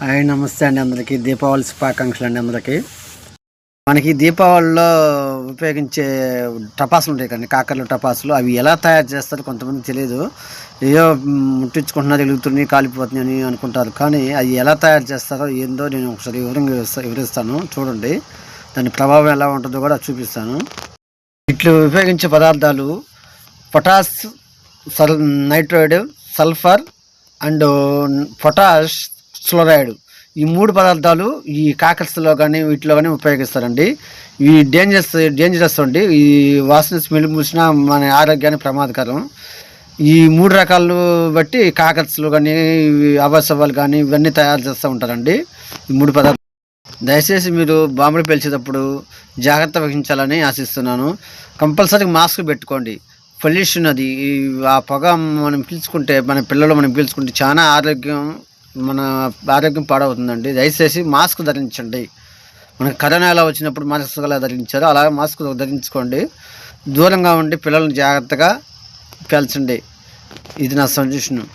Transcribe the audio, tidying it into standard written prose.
Hi నమస్తే అండి అందరికీ. దీపావళి శుభాకాంక్షలు అండి అందరికీ. మనకి దీపావళిలో ఉపయోగించే టపాసులు ఉంటాయి కదండి, కాకరలు టపాసులు. అవి ఎలా తయారు చేస్తారో కొంతమందికి తెలియదు. ఏదో ముట్టించుకుంటున్నా వెలుగుతున్నాయి కాలిపోతున్నాయి అని అనుకుంటారు. కానీ అవి ఎలా తయారు చేస్తారో ఏందో నేను ఒకసారి వివరిస్తాను చూడండి. దాని ప్రభావం ఎలా ఉంటుందో కూడా చూపిస్తాను. వీటిలో ఉపయోగించే పదార్థాలు potash, nitride, sulphur and potash fluoride. ఈ 3 పదార్థాలు ఈ కాకర్స్లో కానీ వీటిలో కానీ ఉపయోగిస్తారండి. ఇవి డేంజరస్ అండి. ఈ వాసన స్మెల్ పూసినా మన ఆరోగ్యానికి ప్రమాదకరం. ఈ 3 రకాలు బట్టి కాకర్స్లు కానీ అవసవాలు కానీ ఇవన్నీ తయారు చేస్తూ ఉంటారండి. ఈ 3 పదార్థాలు దయచేసి మీరు బాంబులు పేల్చేటప్పుడు జాగ్రత్త వహించాలని ఆశిస్తున్నాను. కంపల్సరీ మాస్క్ పెట్టుకోండి. పొల్యూషన్ అది ఆ పొగ మనం పీల్చుకుంటే, మన పిల్లలు మనం పీల్చుకుంటే చాలా మన ఆరోగ్యం పాడవుతుందండి. దయచేసి మాస్క్ ధరించండి. మనకు కరోనా ఎలా వచ్చినప్పుడు మాస్క్ ఎలా ధరించారో అలా మాస్క్ ధరించుకోండి. దూరంగా ఉండి పిల్లల్ని జాగ్రత్తగా పేల్చండి. ఇది నా సజెషను.